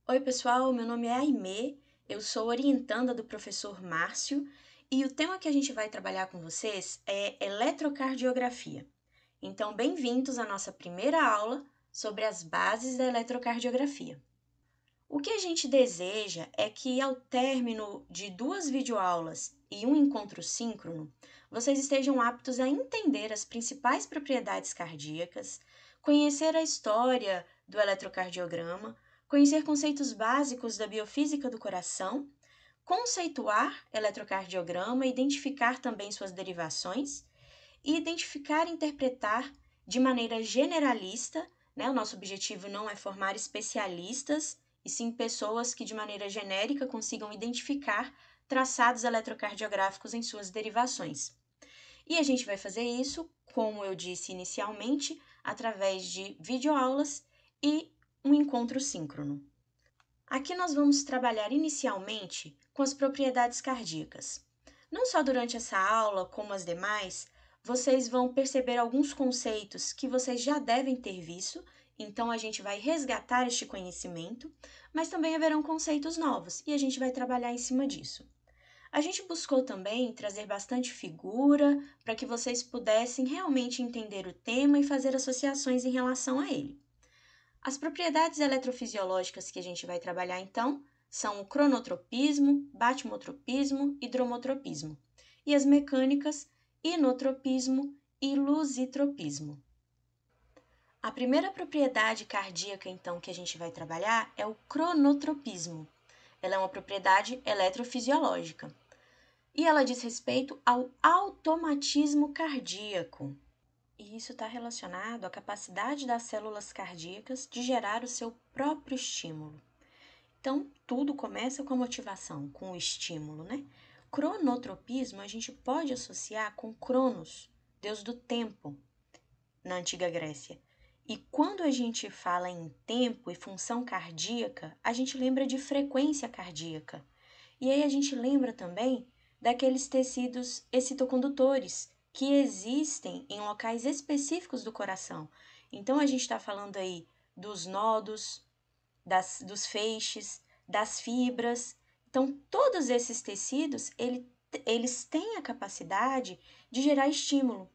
Oi, pessoal, meu nome é Aimee, eu sou orientanda do professor Márcio e o tema que a gente vai trabalhar com vocês é eletrocardiografia. Então, bem-vindos à nossa primeira aula sobre as bases da eletrocardiografia. O que a gente deseja é que, ao término de 2 videoaulas e um encontro síncrono, vocês estejam aptos a entender as principais propriedades cardíacas, conhecer a história do eletrocardiograma, conhecer conceitos básicos da biofísica do coração, conceituar eletrocardiograma, identificar também suas derivações e identificar e interpretar de maneira generalista, né? O nosso objetivo não é formar especialistas, e sim pessoas que de maneira genérica consigam identificar traçados eletrocardiográficos em suas derivações. E a gente vai fazer isso, como eu disse inicialmente, através de videoaulas e um encontro síncrono. Aqui nós vamos trabalhar inicialmente com as propriedades cardíacas. Não só durante essa aula, como as demais, vocês vão perceber alguns conceitos que vocês já devem ter visto, então a gente vai resgatar este conhecimento, mas também haverão conceitos novos e a gente vai trabalhar em cima disso. A gente buscou também trazer bastante figura para que vocês pudessem realmente entender o tema e fazer associações em relação a ele. As propriedades eletrofisiológicas que a gente vai trabalhar então são o cronotropismo, batimotropismo e dromotropismo, e as mecânicas, inotropismo e lusitropismo. A primeira propriedade cardíaca então que a gente vai trabalhar é o cronotropismo. Ela é uma propriedade eletrofisiológica e ela diz respeito ao automatismo cardíaco. E isso está relacionado à capacidade das células cardíacas de gerar o seu próprio estímulo. Então, tudo começa com a motivação, com o estímulo, né? Cronotropismo a gente pode associar com Cronos, deus do tempo, na antiga Grécia. E quando a gente fala em tempo e função cardíaca, a gente lembra de frequência cardíaca. E aí a gente lembra também daqueles tecidos excitocondutores que existem em locais específicos do coração. Então, a gente está falando aí dos nodos, dos feixes, das fibras. Então, todos esses tecidos, eles têm a capacidade de gerar estímulo.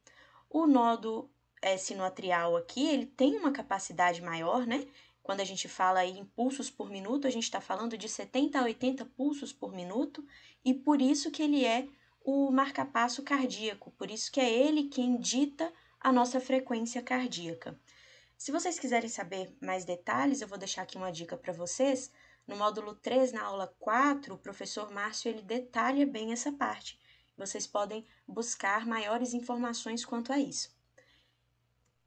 O nodo sinoatrial aqui, ele tem uma capacidade maior, né? Quando a gente fala em pulsos por minuto, a gente está falando de 70 a 80 pulsos por minuto, e por isso que ele é o marcapasso cardíaco, por isso que é ele quem dita a nossa frequência cardíaca. Se vocês quiserem saber mais detalhes, eu vou deixar aqui uma dica para vocês. No módulo 3, na aula 4, o professor Márcio ele detalha bem essa parte. Vocês podem buscar maiores informações quanto a isso.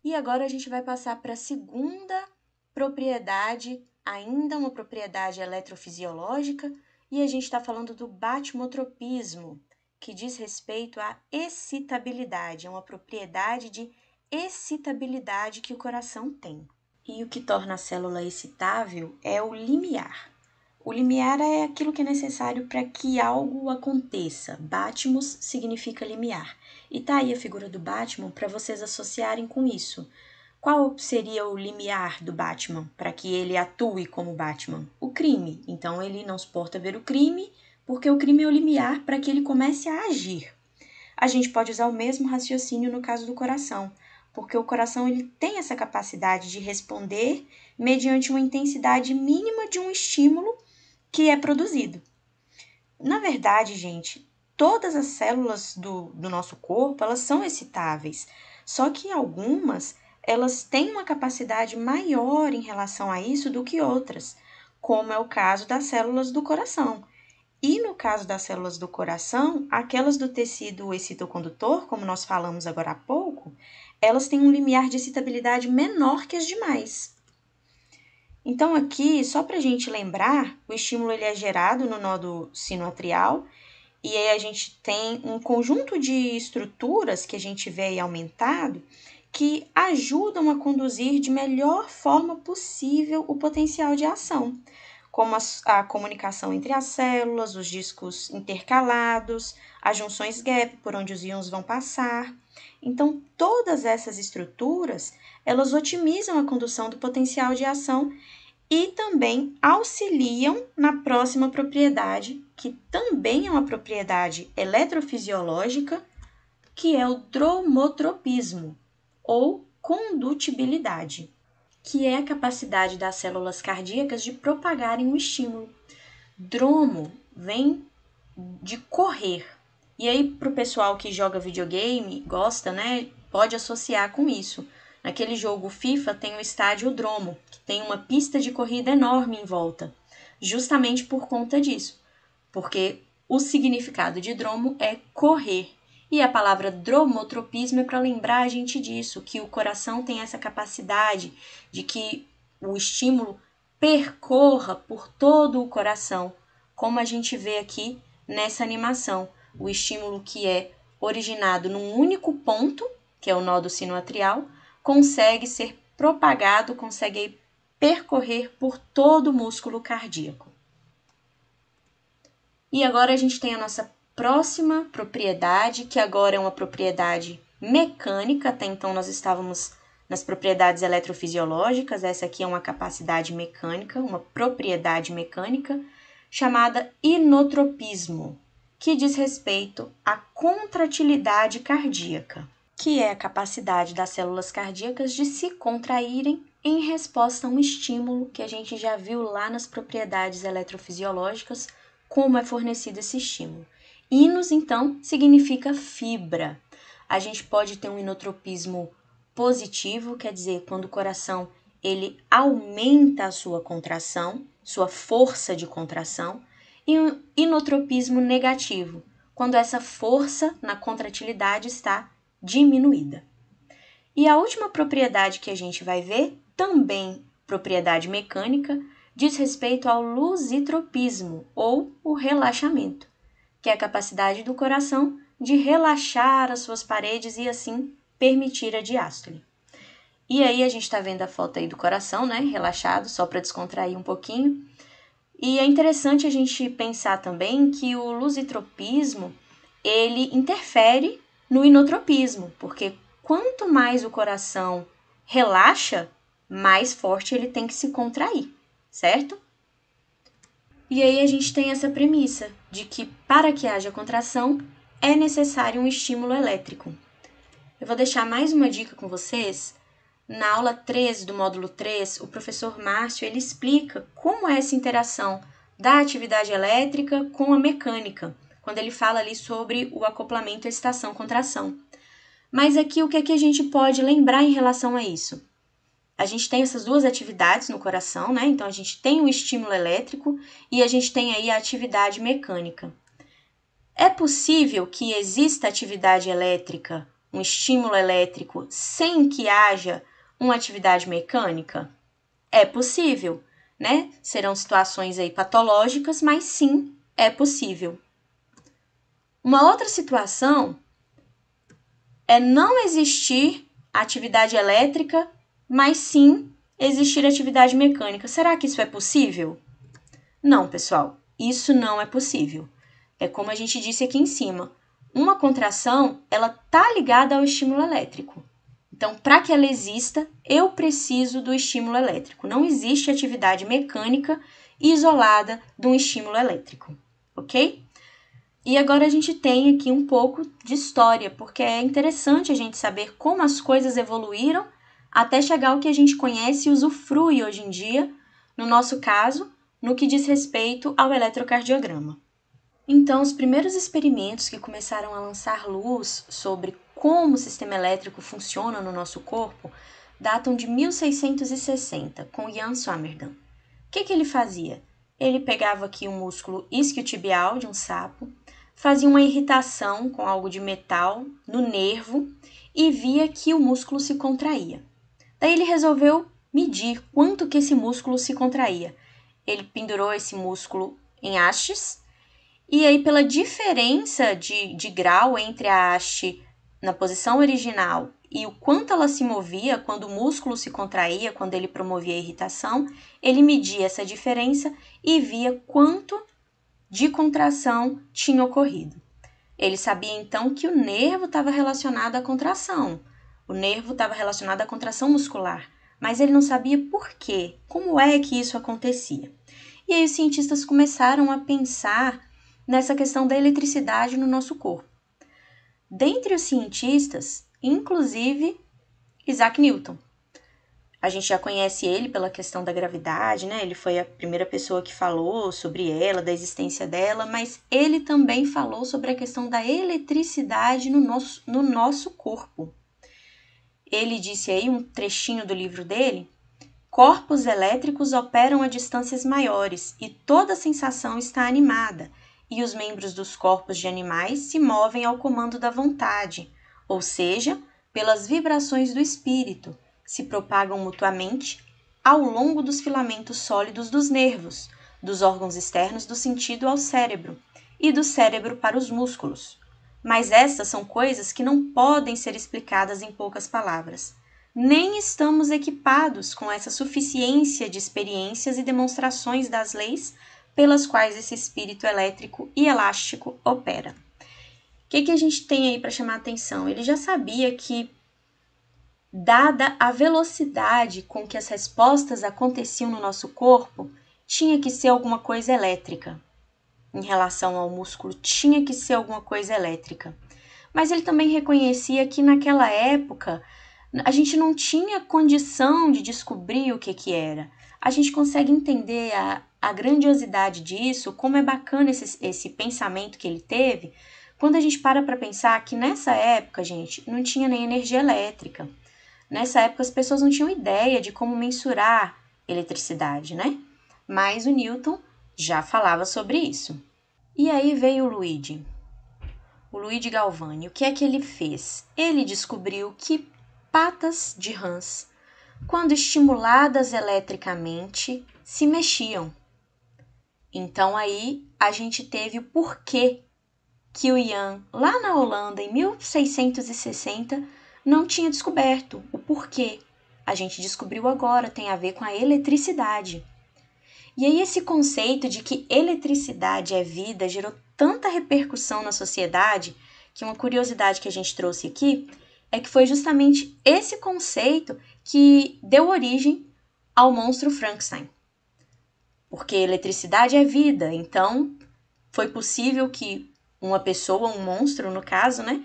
E agora a gente vai passar para a segunda propriedade, ainda uma propriedade eletrofisiológica, e a gente está falando do batimotropismo, que diz respeito à excitabilidade, é uma propriedade de excitabilidade que o coração tem. E o que torna a célula excitável é o limiar. O limiar é aquilo que é necessário para que algo aconteça. Batmos significa limiar. E tá aí a figura do Batman para vocês associarem com isso. Qual seria o limiar do Batman para que ele atue como Batman? O crime. Então ele não suporta ver o crime, porque o crime é o limiar para que ele comece a agir. A gente pode usar o mesmo raciocínio no caso do coração, porque o coração ele tem essa capacidade de responder mediante uma intensidade mínima de um estímulo que é produzido. Na verdade, gente, todas as células do nosso corpo, elas são excitáveis, só que algumas, elas têm uma capacidade maior em relação a isso do que outras, como é o caso das células do coração. E no caso das células do coração, aquelas do tecido excitocondutor, como nós falamos agora há pouco, elas têm um limiar de excitabilidade menor que as demais. Então, aqui, só para a gente lembrar, o estímulo ele é gerado no nodo sinoatrial e aí a gente tem um conjunto de estruturas que a gente vê aí aumentado que ajudam a conduzir de melhor forma possível o potencial de ação, como a comunicação entre as células, os discos intercalados, as junções gap, por onde os íons vão passar. Então, todas essas estruturas, elas otimizam a condução do potencial de ação e também auxiliam na próxima propriedade, que também é uma propriedade eletrofisiológica, que é o dromotropismo, ou condutibilidade, que é a capacidade das células cardíacas de propagarem o estímulo. Dromo vem de correr. E aí, para o pessoal que joga videogame, gosta, né? Pode associar com isso. Naquele jogo FIFA tem o estádio Dromo, que tem uma pista de corrida enorme em volta, justamente por conta disso. Porque o significado de dromo é correr. E a palavra dromotropismo é para lembrar a gente disso, que o coração tem essa capacidade de que o estímulo percorra por todo o coração, como a gente vê aqui nessa animação. O estímulo que é originado num único ponto, que é o nó do sino atrial, consegue ser propagado, consegue percorrer por todo o músculo cardíaco. E agora a gente tem a nossa próxima propriedade, que agora é uma propriedade mecânica. Até então nós estávamos nas propriedades eletrofisiológicas, essa aqui é uma capacidade mecânica, uma propriedade mecânica, chamada inotropismo, que diz respeito à contratilidade cardíaca, que é a capacidade das células cardíacas de se contraírem em resposta a um estímulo que a gente já viu lá nas propriedades eletrofisiológicas, como é fornecido esse estímulo. Inos, então, significa fibra. A gente pode ter um inotropismo positivo, quer dizer, quando o coração ele aumenta a sua contração, sua força de contração, e um inotropismo negativo, quando essa força na contratilidade está diminuída. E a última propriedade que a gente vai ver, também propriedade mecânica, diz respeito ao lusitropismo, ou o relaxamento, que é a capacidade do coração de relaxar as suas paredes e assim permitir a diástole. E aí a gente está vendo a foto aí do coração, né, relaxado, só para descontrair um pouquinho. E é interessante a gente pensar também que o lusitropismo, ele interfere no inotropismo, porque quanto mais o coração relaxa, mais forte ele tem que se contrair, certo? E aí a gente tem essa premissa de que para que haja contração é necessário um estímulo elétrico. Eu vou deixar mais uma dica com vocês. Na aula 3 do módulo 3, o professor Márcio ele explica como é essa interação da atividade elétrica com a mecânica, quando ele fala ali sobre o acoplamento excitação-contração. Mas aqui o que é que a gente pode lembrar em relação a isso? A gente tem essas duas atividades no coração, né? Então a gente tem o estímulo elétrico e a gente tem aí a atividade mecânica. É possível que exista atividade elétrica, um estímulo elétrico, sem que haja uma atividade mecânica? É possível, né? Serão situações aí patológicas, mas sim, é possível. Uma outra situação é não existir atividade elétrica, mas sim existir atividade mecânica. Será que isso é possível? Não, pessoal, isso não é possível. É como a gente disse aqui em cima, uma contração, ela tá ligada ao estímulo elétrico. Então, para que ela exista, eu preciso do estímulo elétrico. Não existe atividade mecânica isolada de um estímulo elétrico, ok? E agora a gente tem aqui um pouco de história, porque é interessante a gente saber como as coisas evoluíram até chegar ao que a gente conhece e usufrui hoje em dia, no nosso caso, no que diz respeito ao eletrocardiograma. Então, os primeiros experimentos que começaram a lançar luz sobre como o sistema elétrico funciona no nosso corpo datam de 1660, com Jan Swammerdam. O que ele fazia? Ele pegava aqui um músculo isquiotibial de um sapo, fazia uma irritação com algo de metal no nervo e via que o músculo se contraía. Daí ele resolveu medir quanto que esse músculo se contraía. Ele pendurou esse músculo em hastes e aí pela diferença de grau entre a haste na posição original e o quanto ela se movia quando o músculo se contraía, quando ele promovia a irritação, ele media essa diferença e via quanto de contração tinha ocorrido. Ele sabia então que o nervo estava relacionado à contração, o nervo estava relacionado à contração muscular, mas ele não sabia por quê, como é que isso acontecia. E aí os cientistas começaram a pensar nessa questão da eletricidade no nosso corpo. Dentre os cientistas, inclusive Isaac Newton. A gente já conhece ele pela questão da gravidade, né? Ele foi a primeira pessoa que falou sobre ela, da existência dela, mas ele também falou sobre a questão da eletricidade no nosso corpo. Ele disse aí, um trechinho do livro dele: corpos elétricos operam a distâncias maiores e toda sensação está animada, e os membros dos corpos de animais se movem ao comando da vontade, ou seja, pelas vibrações do espírito, se propagam mutuamente ao longo dos filamentos sólidos dos nervos, dos órgãos externos do sentido ao cérebro e do cérebro para os músculos. Mas estas são coisas que não podem ser explicadas em poucas palavras. Nem estamos equipados com essa suficiência de experiências e demonstrações das leis pelas quais esse espírito elétrico e elástico opera. O que a gente tem aí para chamar a atenção? Ele já sabia que, dada a velocidade com que as respostas aconteciam no nosso corpo, tinha que ser alguma coisa elétrica. Em relação ao músculo, tinha que ser alguma coisa elétrica. Mas ele também reconhecia que naquela época a gente não tinha condição de descobrir o que era. A gente consegue entender a grandiosidade disso, como é bacana esse pensamento que ele teve, quando a gente para pensar que nessa época, gente, não tinha nem energia elétrica. Nessa época as pessoas não tinham ideia de como mensurar eletricidade, né? Mas o Newton já falava sobre isso. E aí veio o Luigi Galvani. O que é que ele fez? Ele descobriu que patas de rãs, quando estimuladas eletricamente, se mexiam. Então aí a gente teve o porquê que o Jan, lá na Holanda, em 1660, não tinha descoberto. O porquê. A gente descobriu agora, tem a ver com a eletricidade. E aí esse conceito de que eletricidade é vida gerou tanta repercussão na sociedade que uma curiosidade que a gente trouxe aqui é que foi justamente esse conceito que deu origem ao monstro Frankenstein. Porque eletricidade é vida, então foi possível que uma pessoa, um monstro no caso, né,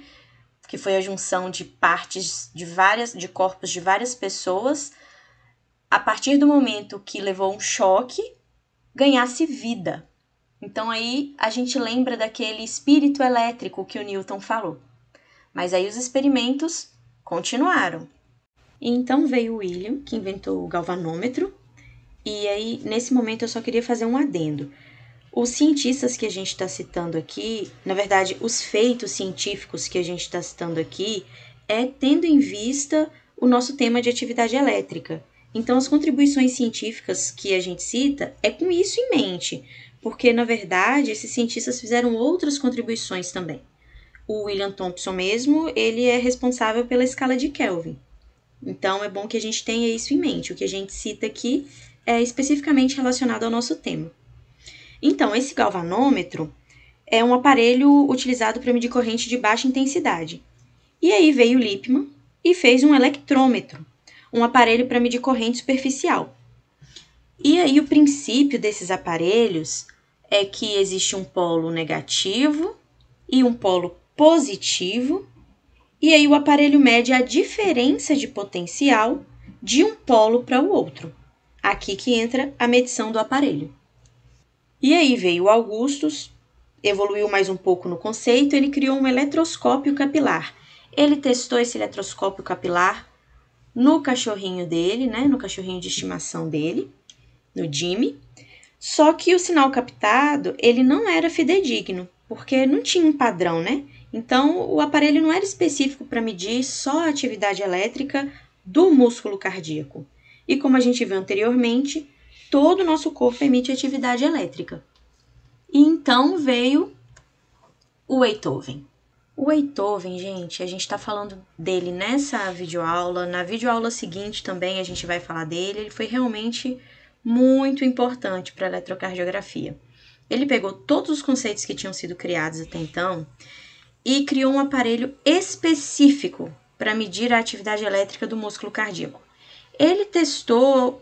que foi a junção de partes de corpos de várias pessoas, a partir do momento que levou um choque, ganhasse vida. Então aí a gente lembra daquele espírito elétrico que o Newton falou. Mas aí os experimentos continuaram. E então veio o William, que inventou o galvanômetro, e aí nesse momento eu só queria fazer um adendo. Os cientistas que a gente está citando aqui, na verdade, os feitos científicos que a gente está citando aqui, é tendo em vista o nosso tema de atividade elétrica. Então, as contribuições científicas que a gente cita é com isso em mente, porque, na verdade, esses cientistas fizeram outras contribuições também. O William Thomson mesmo, ele é responsável pela escala de Kelvin. Então, é bom que a gente tenha isso em mente. O que a gente cita aqui é especificamente relacionado ao nosso tema. Então, esse galvanômetro é um aparelho utilizado para medir corrente de baixa intensidade. E aí veio Lippmann e fez um eletrômetro, um aparelho para medir corrente superficial. E aí o princípio desses aparelhos é que existe um polo negativo e um polo positivo, e aí o aparelho mede a diferença de potencial de um polo para o outro. Aqui que entra a medição do aparelho. E aí veio o Augustus, evoluiu mais um pouco no conceito, ele criou um eletroscópio capilar. Ele testou esse eletroscópio capilar no cachorrinho dele, né, no cachorrinho de estimação dele, no Jimmy, só que o sinal captado, ele não era fidedigno, porque não tinha um padrão, né? Então, o aparelho não era específico para medir só a atividade elétrica do músculo cardíaco. E como a gente viu anteriormente, todo o nosso corpo emite atividade elétrica. E então veio o Beethoven. O Beethoven, gente, a gente está falando dele nessa videoaula. Na videoaula seguinte também a gente vai falar dele. Ele foi realmente muito importante para a eletrocardiografia. Ele pegou todos os conceitos que tinham sido criados até então e criou um aparelho específico para medir a atividade elétrica do músculo cardíaco. ele testou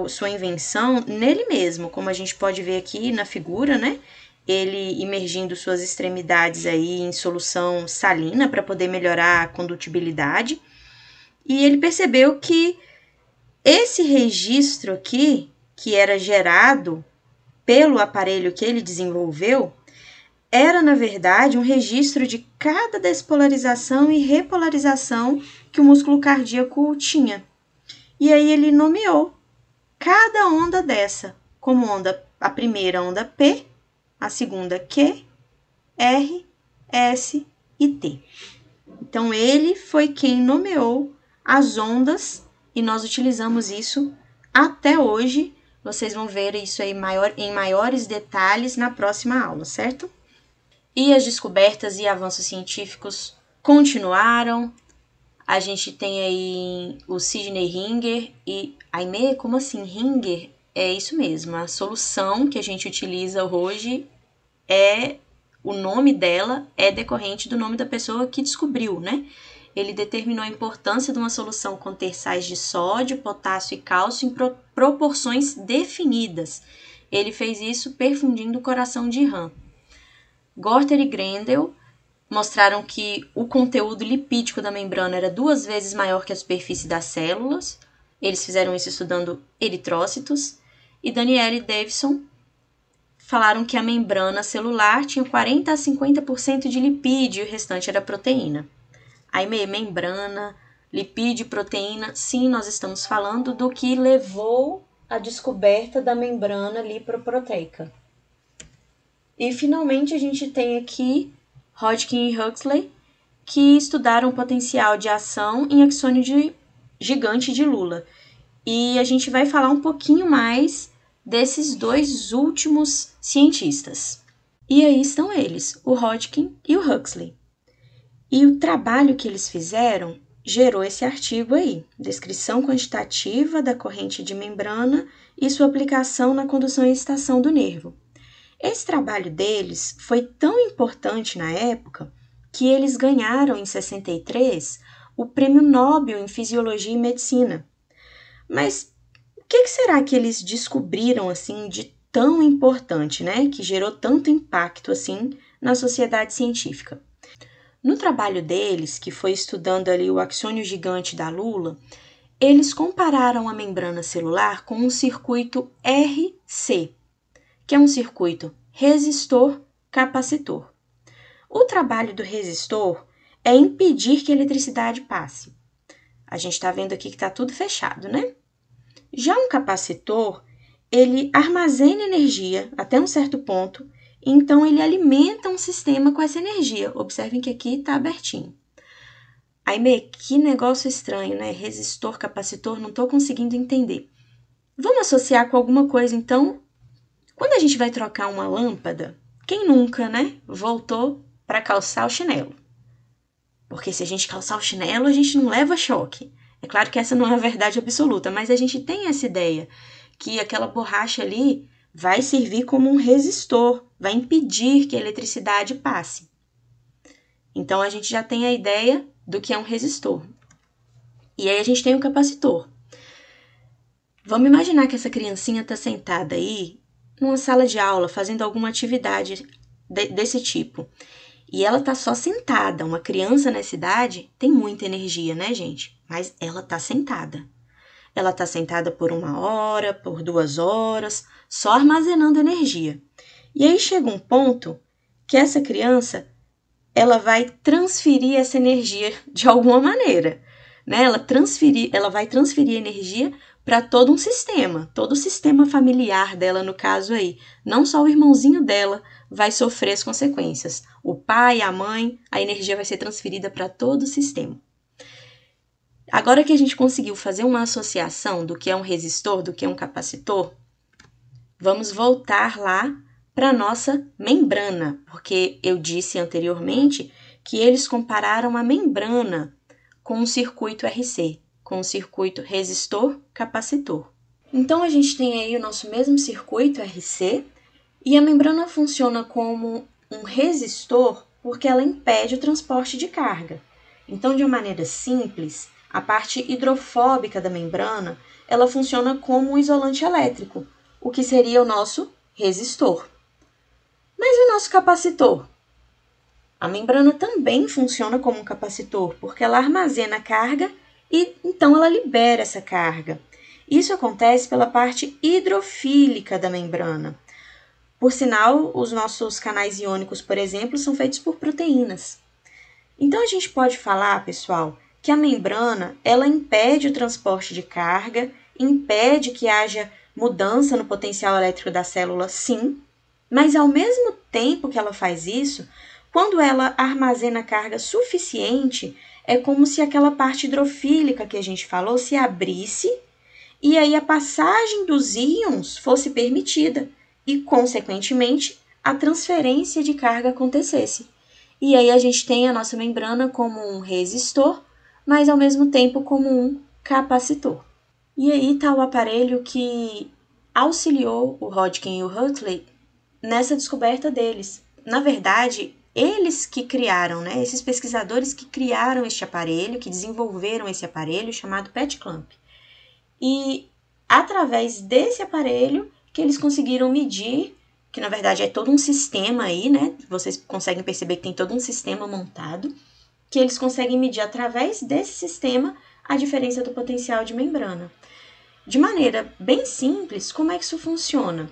sua invenção nele mesmo, como a gente pode ver aqui na figura, né? Ele imergindo suas extremidades aí em solução salina para poder melhorar a condutibilidade. E ele percebeu que esse registro aqui, que era gerado pelo aparelho que ele desenvolveu, era, na verdade, um registro de cada despolarização e repolarização que o músculo cardíaco tinha. E aí ele nomeou cada onda dessa como a primeira onda P, a segunda Q, R, S e T. Então, ele foi quem nomeou as ondas e nós utilizamos isso até hoje. Vocês vão ver isso aí em maiores detalhes na próxima aula, certo? E as descobertas e avanços científicos continuaram. A gente tem aí o Sidney Ringer e... Aimee, como assim? Ringer? É isso mesmo, a solução que a gente utiliza hoje o nome dela é decorrente do nome da pessoa que descobriu, né? Ele determinou a importância de uma solução conter sais de sódio, potássio e cálcio em proporções definidas. Ele fez isso perfundindo o coração de rã. Gorter e Grendel mostraram que o conteúdo lipídico da membrana era 2 vezes maior que a superfície das células. Eles fizeram isso estudando eritrócitos. E Daniel e Davidson falaram que a membrana celular tinha 40 a 50% de lipídio e o restante era proteína. Aí, membrana, lipídio e proteína, sim, nós estamos falando do que levou à descoberta da membrana lipoproteica. E, finalmente, a gente tem aqui Hodgkin e Huxley, que estudaram o potencial de ação em axônio gigante de Lula. E a gente vai falar um pouquinho mais desses 2 últimos cientistas. E aí estão eles, o Hodgkin e o Huxley. E o trabalho que eles fizeram gerou esse artigo aí, descrição quantitativa da corrente de membrana e sua aplicação na condução e excitação do nervo. Esse trabalho deles foi tão importante na época que eles ganharam em 63 o Prêmio Nobel em Fisiologia e Medicina. Mas o que será que eles descobriram assim de tão importante, né, que gerou tanto impacto assim na sociedade científica? No trabalho deles, que foi estudando ali o axônio gigante da lula, eles compararam a membrana celular com um circuito RC, que é um circuito resistor-capacitor. O trabalho do resistor é impedir que a eletricidade passe. A gente está vendo aqui que está tudo fechado, né? Já um capacitor, ele armazena energia até um certo ponto, então ele alimenta um sistema com essa energia. Observem que aqui está abertinho. Aimee, que negócio estranho, né? Resistor, capacitor, não estou conseguindo entender. Vamos associar com alguma coisa, então? Quando a gente vai trocar uma lâmpada, quem nunca, né, voltou para calçar o chinelo? Porque se a gente calçar o chinelo, a gente não leva choque. É claro que essa não é a verdade absoluta, mas a gente tem essa ideia que aquela borracha ali vai servir como um resistor, vai impedir que a eletricidade passe. Então, a gente já tem a ideia do que é um resistor. E aí a gente tem o capacitor. Vamos imaginar que essa criancinha está sentada aí numa sala de aula, fazendo alguma atividade desse tipo. E ela tá só sentada. Uma criança nessa idade tem muita energia, né, gente? Mas ela tá sentada. Ela tá sentada por 1 hora, por 2 horas, só armazenando energia. E aí chega um ponto que essa criança, ela vai transferir essa energia de alguma maneira, né? Ela vai transferir energia para todo o sistema familiar dela, no caso aí. Não só o irmãozinho dela vai sofrer as consequências. O pai, a mãe, a energia vai ser transferida para todo o sistema. Agora que a gente conseguiu fazer uma associação do que é um resistor, do que é um capacitor, vamos voltar lá para a nossa membrana, porque eu disse anteriormente que eles compararam a membrana com um circuito RC, com um circuito resistor-capacitor. Então, a gente tem aí o nosso mesmo circuito RC e a membrana funciona como um resistor porque ela impede o transporte de carga. Então, de uma maneira simples, A parte hidrofóbica da membrana, ela funciona como um isolante elétrico, o que seria o nosso resistor. Mas e o nosso capacitor? A membrana também funciona como um capacitor, porque ela armazena carga e então ela libera essa carga. Isso acontece pela parte hidrofílica da membrana. Por sinal, os nossos canais iônicos, por exemplo, são feitos por proteínas. Então a gente pode falar, pessoal, que a membrana ela impede o transporte de carga, impede que haja mudança no potencial elétrico da célula, sim, mas ao mesmo tempo que ela faz isso, quando ela armazena carga suficiente, é como se aquela parte hidrofílica que a gente falou se abrisse e aí a passagem dos íons fosse permitida e, consequentemente, a transferência de carga acontecesse. E aí a gente tem a nossa membrana como um resistor, mas ao mesmo tempo como um capacitor. E aí está o aparelho que auxiliou o Hodgkin e o Huxley nessa descoberta deles. Na verdade, eles que criaram, né? Esses pesquisadores que criaram este aparelho, que desenvolveram esse aparelho chamado PET clamp. E através desse aparelho que eles conseguiram medir, que na verdade é todo um sistema aí, né? Vocês conseguem perceber que tem todo um sistema montado, que eles conseguem medir através desse sistema a diferença do potencial de membrana. De maneira bem simples, como é que isso funciona?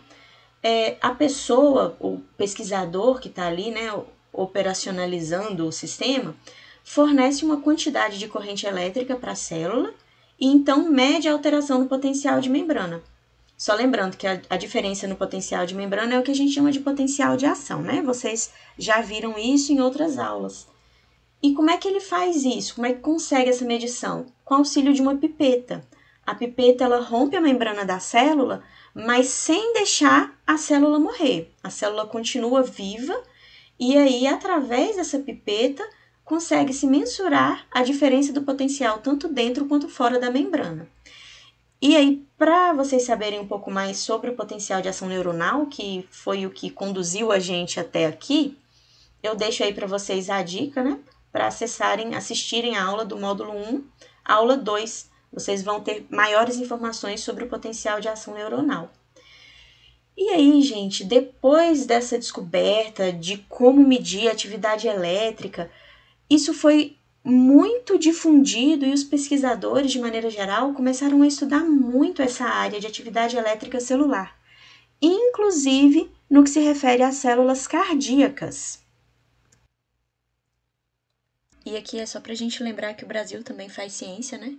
A pessoa, o pesquisador que está ali, né, operacionalizando o sistema, fornece uma quantidade de corrente elétrica para a célula e então mede a alteração do potencial de membrana. Só lembrando que a diferença no potencial de membrana é o que a gente chama de potencial de ação, né? Vocês já viram isso em outras aulas. E como é que ele faz isso? Como é que consegue essa medição? Com o auxílio de uma pipeta. A pipeta ela rompe a membrana da célula, mas sem deixar a célula morrer. A célula continua viva e aí, através dessa pipeta, consegue-se mensurar a diferença do potencial tanto dentro quanto fora da membrana. E aí, para vocês saberem um pouco mais sobre o potencial de ação neuronal, que foi o que conduziu a gente até aqui, eu deixo aí para vocês a dica, né? Para acessarem, assistirem a aula do módulo 1, aula 2. Vocês vão ter maiores informações sobre o potencial de ação neuronal. E aí, gente, depois dessa descoberta de como medir a atividade elétrica, isso foi muito difundido e os pesquisadores, de maneira geral, começaram a estudar muito essa área de atividade elétrica celular, inclusive no que se refere às células cardíacas. E aqui é só para a gente lembrar que o Brasil também faz ciência, né?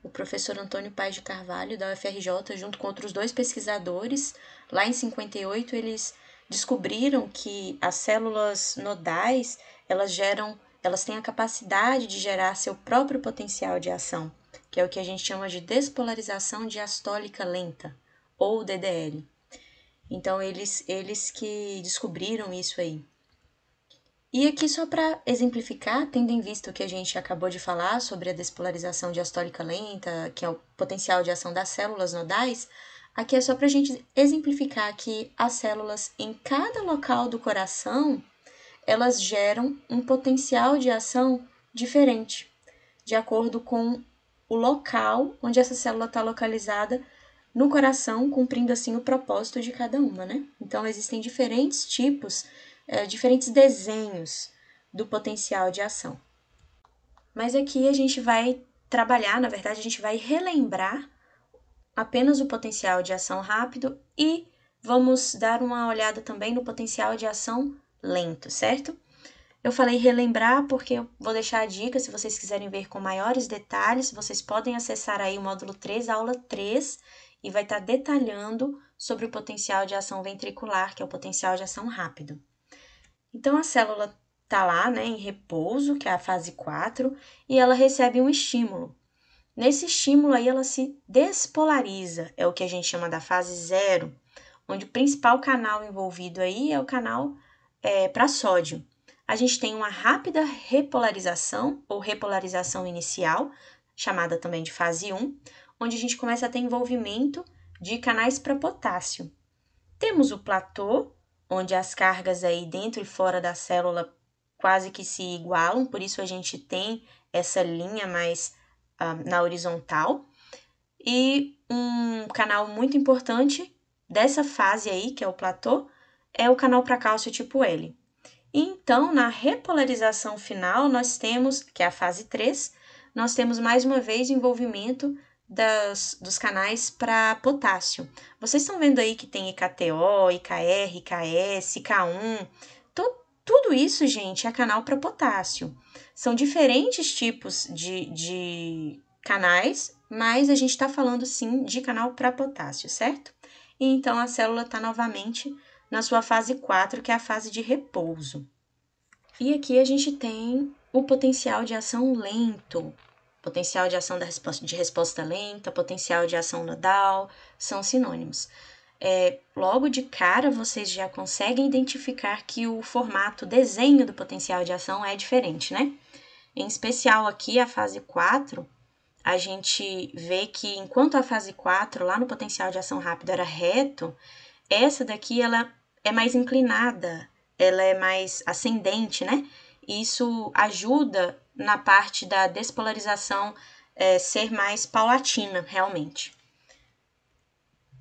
O professor Antônio Paes de Carvalho, da UFRJ, junto com outros dois pesquisadores, lá em 58, eles descobriram que as células nodais, elas têm a capacidade de gerar seu próprio potencial de ação, que é o que a gente chama de despolarização diastólica lenta, ou DDL. Então, eles que descobriram isso aí. E aqui só para exemplificar, tendo em vista o que a gente acabou de falar sobre a despolarização diastólica lenta, que é o potencial de ação das células nodais, aqui é só para a gente exemplificar que as células em cada local do coração, elas geram um potencial de ação diferente, de acordo com o local onde essa célula está localizada no coração, cumprindo assim o propósito de cada uma, né? Então, existem diferentes tipos, diferentes desenhos do potencial de ação. Mas aqui a gente vai trabalhar, na verdade, a gente vai relembrar apenas o potencial de ação rápido e vamos dar uma olhada também no potencial de ação lento, certo? Eu falei relembrar porque eu vou deixar a dica, se vocês quiserem ver com maiores detalhes, vocês podem acessar aí o módulo 3, aula 3, e vai estar detalhando sobre o potencial de ação ventricular, que é o potencial de ação rápido. Então, a célula está lá, né, em repouso, que é a fase 4, e ela recebe um estímulo. Nesse estímulo aí, ela se despolariza, é o que a gente chama da fase 0, onde o principal canal envolvido aí é o canal para sódio. A gente tem uma rápida repolarização, ou repolarização inicial, chamada também de fase 1, onde a gente começa a ter envolvimento de canais para potássio. Temos o platô, onde as cargas aí dentro e fora da célula quase que se igualam, por isso a gente tem essa linha mais na horizontal. E um canal muito importante dessa fase aí, que é o platô, é o canal para cálcio tipo L. Então, na repolarização final, nós temos, que é a fase 3, nós temos mais uma vez o envolvimento dos canais para potássio. Vocês estão vendo aí que tem IKTO, IKR, IKS, IK1, tudo isso, gente, é canal para potássio. São diferentes tipos de canais, mas a gente está falando sim de canal para potássio, certo? E então a célula está novamente na sua fase 4, que é a fase de repouso. E aqui a gente tem o potencial de ação lento, potencial de ação de resposta lenta, potencial de ação nodal, são sinônimos. Logo de cara, vocês já conseguem identificar que o formato, o desenho do potencial de ação é diferente, né? Em especial aqui, a fase 4, a gente vê que enquanto a fase 4, lá no potencial de ação rápido, era reto, essa daqui, ela é mais inclinada, ela é mais ascendente, né? Isso ajuda na parte da despolarização ser mais paulatina, realmente.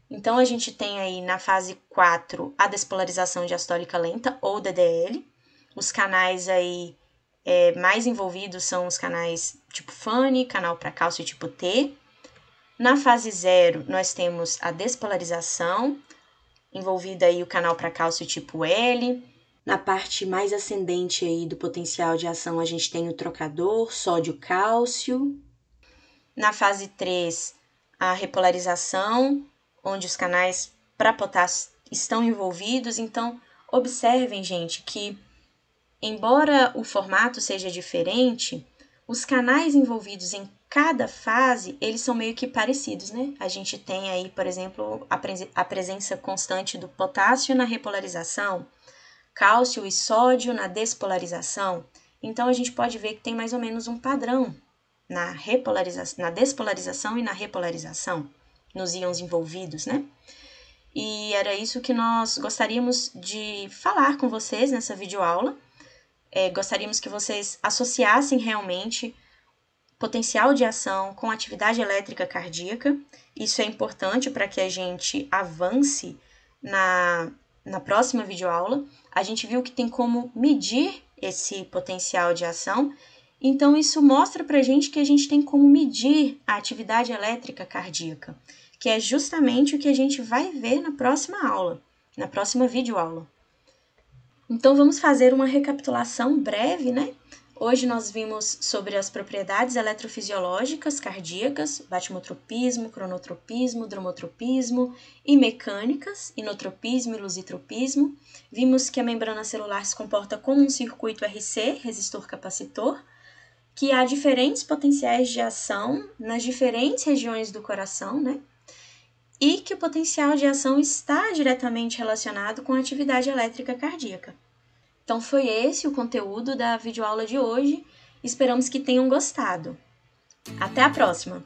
Então, a gente tem aí na fase 4 a despolarização diastólica lenta, ou DDL. Os canais aí mais envolvidos são os canais tipo FANE, canal para cálcio tipo T. Na fase 0, nós temos a despolarização, envolvida aí o canal para cálcio tipo L. Na parte mais ascendente aí do potencial de ação, a gente tem o trocador, sódio-cálcio. Na fase 3, a repolarização, onde os canais para potássio estão envolvidos. Então, observem, gente, que embora o formato seja diferente, os canais envolvidos em cada fase, eles são meio que parecidos, né? A gente tem aí, por exemplo, a presença constante do potássio na repolarização, cálcio e sódio na despolarização. Então, a gente pode ver que tem mais ou menos um padrão na despolarização e na repolarização, nos íons envolvidos, né? E era isso que nós gostaríamos de falar com vocês nessa videoaula. Gostaríamos que vocês associassem realmente potencial de ação com atividade elétrica cardíaca. Isso é importante para que a gente avance na próxima videoaula. A gente viu que tem como medir esse potencial de ação. Então, isso mostra para a gente que a gente tem como medir a atividade elétrica cardíaca, que é justamente o que a gente vai ver na próxima aula, na próxima videoaula. Então, vamos fazer uma recapitulação breve, né? Hoje nós vimos sobre as propriedades eletrofisiológicas cardíacas, batimotropismo, cronotropismo, dromotropismo e mecânicas, inotropismo e lusitropismo. Vimos que a membrana celular se comporta como um circuito RC, resistor-capacitor, que há diferentes potenciais de ação nas diferentes regiões do coração, né? E que o potencial de ação está diretamente relacionado com a atividade elétrica cardíaca. Então, foi esse o conteúdo da videoaula de hoje. Esperamos que tenham gostado. Até a próxima!